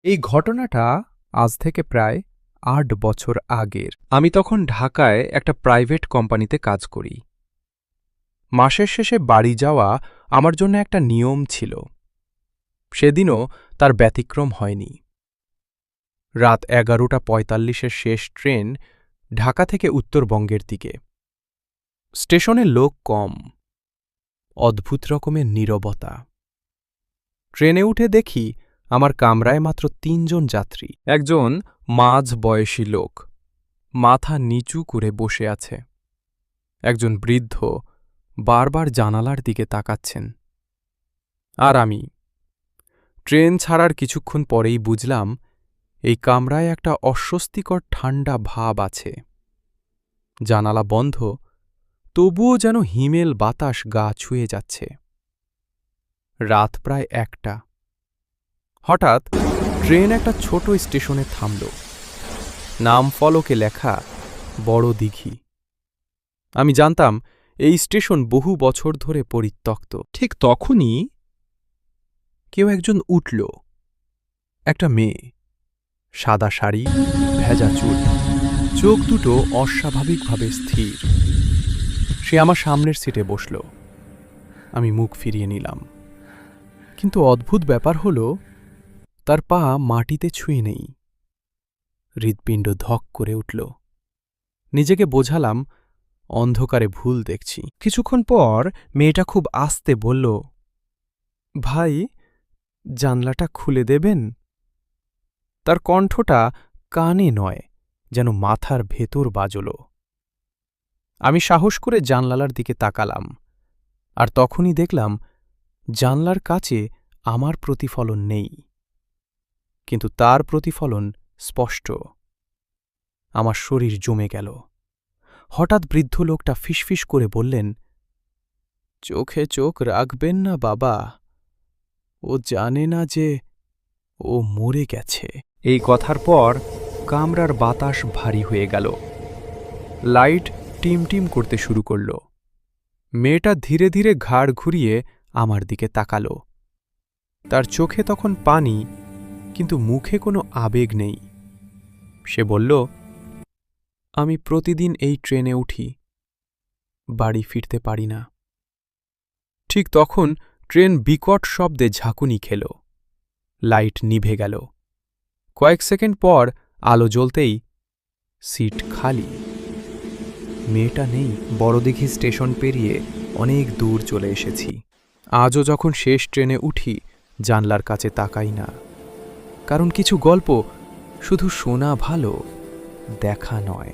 এই ঘটনাটা আজ থেকে প্রায় ৮ বছর আগের। আমি তখন ঢাকায় একটা প্রাইভেট কোম্পানিতে কাজ করি। মাসের শেষে বাড়ি যাওয়া আমার জন্য একটা নিয়ম ছিল। সেদিনও তার ব্যতিক্রম হয়নি। রাত ১১:৪৫-এর শেষ ট্রেন ঢাকা থেকে উত্তরবঙ্গের দিকে। স্টেশনে লোক কম, অদ্ভুত রকমের নীরবতা। ট্রেনে উঠে দেখি আমার কামরায় মাত্র ৩ জন যাত্রী। একজন মাঝ বয়সী লোক মাথা নিচু করে বসে আছে। একজন বৃদ্ধ বারবার জানালার দিকে তাকাচ্ছেন। আর আমি ট্রেন ছাড়ার কিছুক্ষণ পরেই বুঝলাম এই কামরায় একটা অস্বস্তিকর ঠান্ডা ভাব আছে। জানালা বন্ধ, তবুও যেন হিমেল বাতাস গা ছুঁয়ে যাচ্ছে। রাত প্রায় ১টা। হঠাৎ ট্রেন একটা ছোট স্টেশনে থামল। নাম ফলকে লেখা বড় দিঘি। আমি জানতাম এই স্টেশন বহু বছর ধরে পরিত্যক্ত। ঠিক তখনই কেউ একজন উঠল। একটা মেয়ে, সাদা শাড়ি, ভেজা চুল, চোখ দুটো অস্বাভাবিকভাবে স্থির। সে আমার সামনের সিটে বসল। আমি মুখ ফিরিয়ে নিলাম। কিন্তু অদ্ভুত ব্যাপার হল, তার পা মাটিতে ছুঁয়ে নেই। হৃৎপিণ্ড ধক করে উঠল। নিজেকে বোঝালাম অন্ধকারে ভুল দেখছি। কিছুক্ষণ পর মেয়েটা খুব আস্তে বলল, ভাই, জানলাটা খুলে দেবেন? তার কণ্ঠটা কানে নয়, যেন মাথার ভেতর বাজল। আমি সাহস করে জানলার দিকে তাকালাম, আর তখনই দেখলাম জানলার কাছে আমার প্রতিফলন নেই, কিন্তু তার প্রতিফলন স্পষ্ট। আমার শরীর জমে গেল। হঠাৎ বৃদ্ধ লোকটা ফিসফিস করে বললেন, চোখে চোখ রাখবেন না বাবা, ও জানে না যে ও মরে গেছে। এই কথার পর কামরার বাতাস ভারী হয়ে গেল। লাইট টিমটিম করতে শুরু করল। মেয়েটা ধীরে ধীরে ঘাড় ঘুরিয়ে আমার দিকে তাকাল। তার চোখে তখন পানি, কিন্তু মুখে কোনো আবেগ নেই। সে বলল, আমি প্রতিদিন এই ট্রেনে উঠি, বাড়ি ফিরতে পারি না। ঠিক তখন ট্রেন বিকট শব্দে ঝাঁকুনি খেল। লাইট নিভে গেল। কয়েক সেকেন্ড পর আলো জ্বলতেই সিট খালি। মেয়েটা নেই। বড়দিঘি স্টেশন পেরিয়ে অনেক দূর চলে এসেছি। আজও যখন শেষ ট্রেনে উঠি, জানলার কাছে তাকাই না। কারণ কিছু গল্প শুধু শোনা ভালো, দেখা নয়।